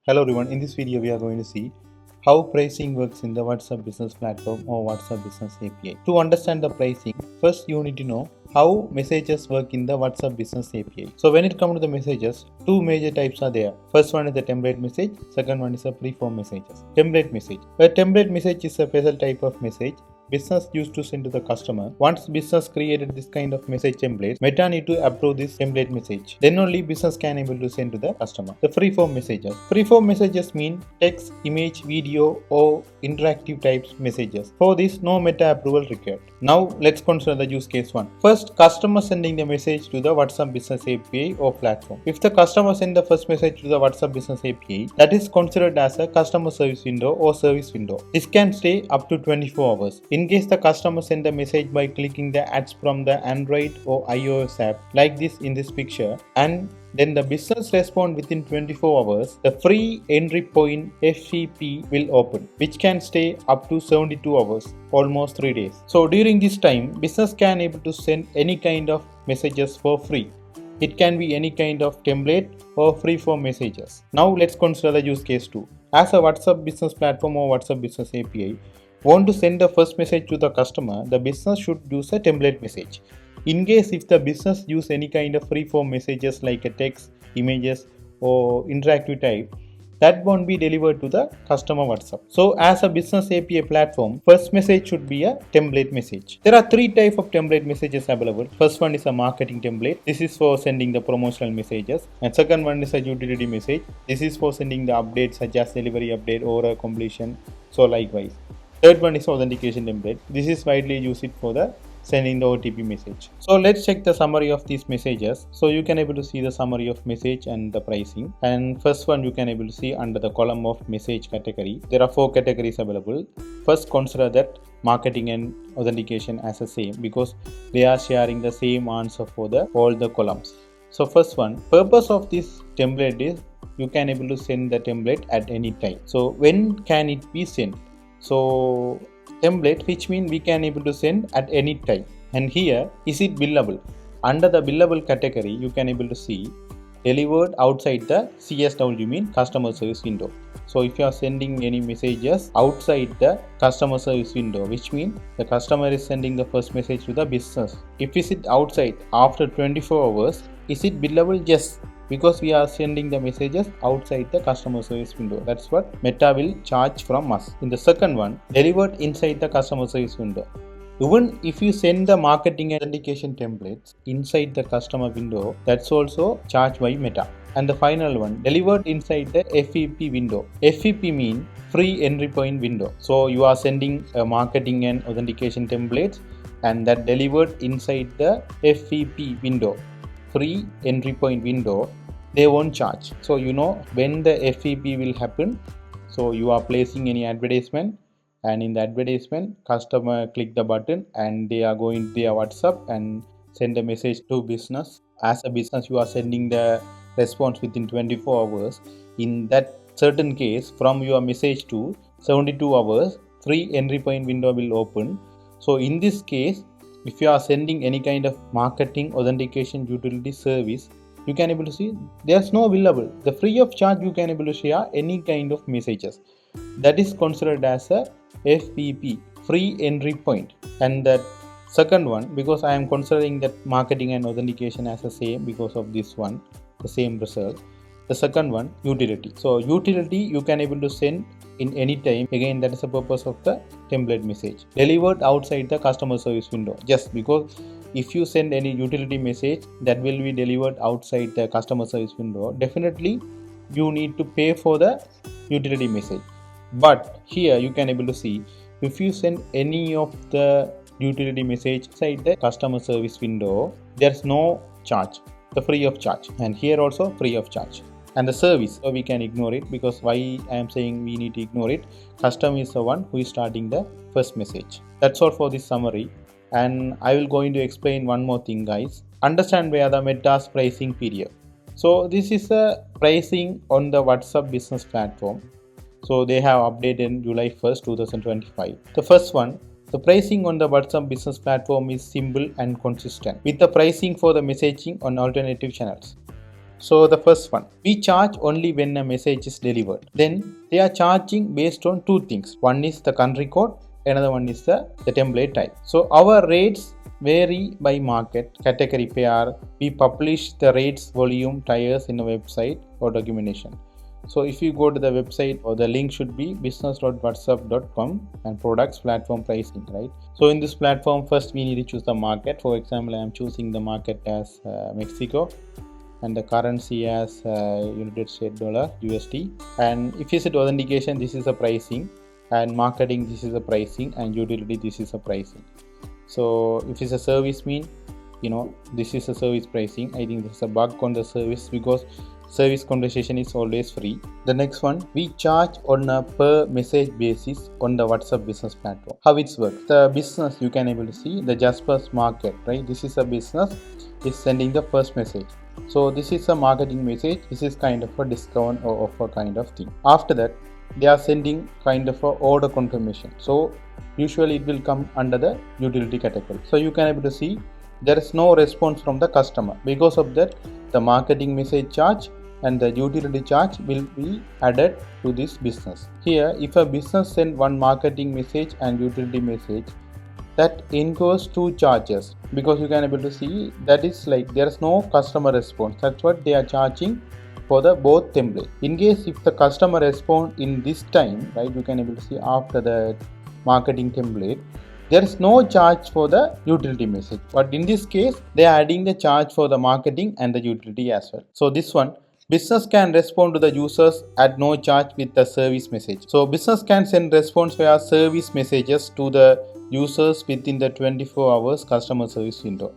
Hello everyone, in this video we are going to see how pricing works in the WhatsApp business platform or WhatsApp business API. To understand the pricing, first you need to know how messages work in the WhatsApp business API. So when it comes to the messages, two major types are there. First one is the template message, second one is a preform messages. Template message. A template message is a special type of message business used to send to the customer. Once business created this kind of message template, Meta need to approve this template message. Then only business can able to send to the customer. The freeform messages. Freeform messages mean text, image, video or interactive types messages. For this, no Meta approval required. Now let's consider the use case 1. First, customer sending the message to the WhatsApp business API or platform. If the customer send the first message to the WhatsApp business API, that is considered as a customer service window or service window. This can stay up to 24 hours. In case the customer send the message by clicking the ads from the Android or iOS app like this in this picture, and then the business respond within 24 hours, the free entry point FTP will open, which can stay up to 72 hours, almost 3 days. So during this time, business can able to send any kind of messages for free. It can be any kind of template or freeform messages. Now let's consider the use case 2. As a WhatsApp business platform or WhatsApp business API, want to send the first message to the customer, the business should use a template message. In case if the business use any kind of freeform messages like a text, images or interactive type, that won't be delivered to the customer WhatsApp. So as a business API platform, first message should be a template message. There are 3 types of template messages available. First one is a marketing template. This is for sending the promotional messages. And second one is a utility message. This is for sending the updates such as delivery update or a completion. So likewise. Third one is authentication template. This is widely used for the sending the OTP message. So let's check the summary of these messages. So you can able to see the summary of message and the pricing. And first one you can able to see under the column of message category. There are 4 categories available. First, consider that marketing and authentication as the same because they are sharing the same answer for the all the columns. So first one, purpose of this template is you can able to send the template at any time. So when can it be sent? So template, which means we can able to send at any time. And here, is it billable? Under the billable category, you can able to see delivered outside the CSW mean customer service window. So if you are sending any messages outside the customer service window, which means the customer is sending the first message to the business. If is it outside after 24 hours, is it billable? Yes, because we are sending the messages outside the customer service window. That's what Meta will charge from us. In the second one, delivered inside the customer service window. Even if you send the marketing and authentication templates inside the customer window, that's also charged by Meta. And the final one, delivered inside the FEP window. FEP means free entry point window. So you are sending a marketing and authentication templates and that delivered inside the FEP window, free entry point window, they won't charge. So you know when the FEP will happen. So you are placing any advertisement and in the advertisement customer click the button and they are going to their WhatsApp and send a message to business. As a business you are sending the response within 24 hours. In that certain case, from your message to 72 hours, free entry point window will open. So in this case, if you are sending any kind of marketing authentication utility service, you can able to see there's no billable. The free of charge you can able to share any kind of messages. That is considered as a FPP, free entry point. And that second one, because I am considering that marketing and authentication as the same because of this one, the same result. The second one, utility. So utility you can able to send in any time. Again, that is the purpose of the template message. Delivered outside the customer service window. Just because if you send any utility message that will be delivered outside the customer service window, definitely you need to pay for the utility message. But here you can able to see if you send any of the utility message inside the customer service window, there's no charge, the free of charge, and here also free of charge. And the service, so we can ignore it because why I am saying we need to ignore it, customer is the one who is starting the first message. That's all for this summary, and I will going to explain one more thing, guys. Understand where the Meta's pricing period. So this is a pricing on the WhatsApp business platform. So they have updated July 1st 2025. The first one, the pricing on the WhatsApp business platform is simple and consistent with the pricing for the messaging on alternative channels. So the first one, we charge only when a message is delivered. Then they are charging based on two things. One is the country code, another one is the template type. So our rates vary by market category pair. We publish the rates, volume, tires in a website or documentation. So if you go to the website, or the link should be business.whatsapp.com and products platform pricing, right? So in this platform, first we need to choose the market. For example, I am choosing the market as Mexico, and the currency as United States dollar USD. And if you set authentication, this is the pricing, and marketing, this is the pricing, and utility, this is the pricing. So if it's a service mean, this is a service pricing. I think there's a bug on the service because service conversation is always free. The next one, we charge on a per message basis on the WhatsApp business platform. How it works? The business, you can able to see the Jaspers market, right? This is a business is sending the first message. So this is a marketing message. This is kind of a discount or offer kind of thing. After that, they are sending kind of a order confirmation. So usually it will come under the utility category. So you can able to see there is no response from the customer. Because of that, the marketing message charge and the utility charge will be added to this business. Here, if a business send one marketing message and utility message, that incurs two charges, because you can able to see that is like there is no customer response. That's what they are charging for the both template. In case if the customer respond in this time, right, you can able to see after the marketing template, there is no charge for the utility message. But in this case, they are adding the charge for the marketing and the utility as well. So this one, business can respond to the users at no charge with the service message. So business can send response via service messages to the users within the 24 hours customer service window.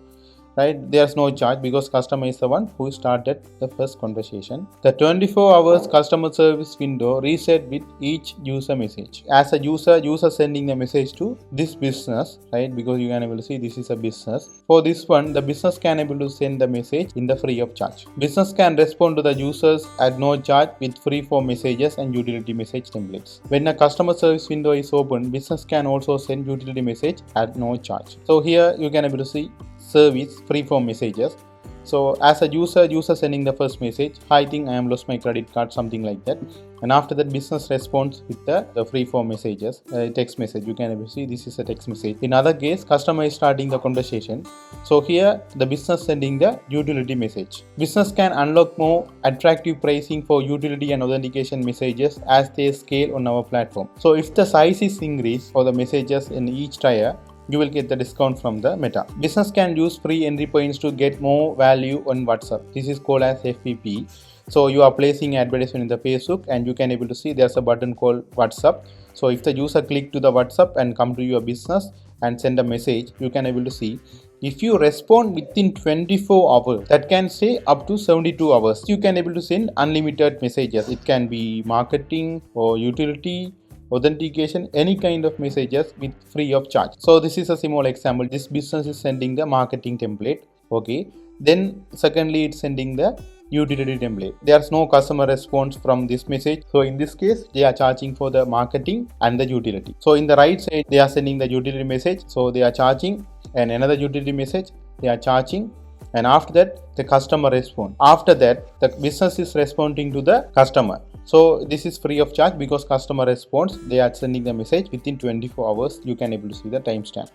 Right, there's no charge because customer is the one who started the first conversation. The 24 hours customer service window reset with each user message. As a user sending a message to this business, right? Because you can able to see this is a business. For this one, the business can able to send the message in the free of charge. Business can respond to the users at no charge with free form messages and utility message templates. When a customer service window is open, business can also send utility message at no charge. So here you can able to see service free form messages. So as a user sending the first message, I think I am lost my credit card, something like that. And after that, business responds with the free form messages, text message. You can see this is a text message. In other case, customer is starting the conversation. So here the business sending the utility message. Business can unlock more attractive pricing for utility and authentication messages as they scale on our platform. So if the size is increased for the messages in each tier, you will get the discount from the Meta. Business can use free entry points to get more value on WhatsApp. This is called as FPP. So you are placing advertisement in the Facebook, and you can able to see there's a button called WhatsApp. So if the user click to the WhatsApp and come to your business and send a message, you can able to see if you respond within 24 hours, that can say up to 72 hours. You can able to send unlimited messages. It can be marketing or utility, authentication, any kind of messages with free of charge. So this is a small example. This business is sending the marketing template. Okay. Then secondly, it's sending the utility template. There's no customer response from this message. So in this case, they are charging for the marketing and the utility. So in the right side, they are sending the utility message. So they are charging, and another utility message, they are charging. And after that, the customer responds. After that, the business is responding to the customer. So this is free of charge because customer responds. They are sending the message within 24 hours. You can able to see the timestamp.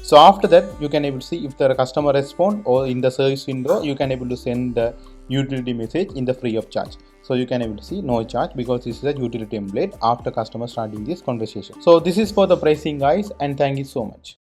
So after that, you can able to see if the customer respond, or in the service window, you can able to send the utility message in the free of charge. So you can able to see no charge because this is a utility template after customer starting this conversation. So this is for the pricing, guys, and thank you so much.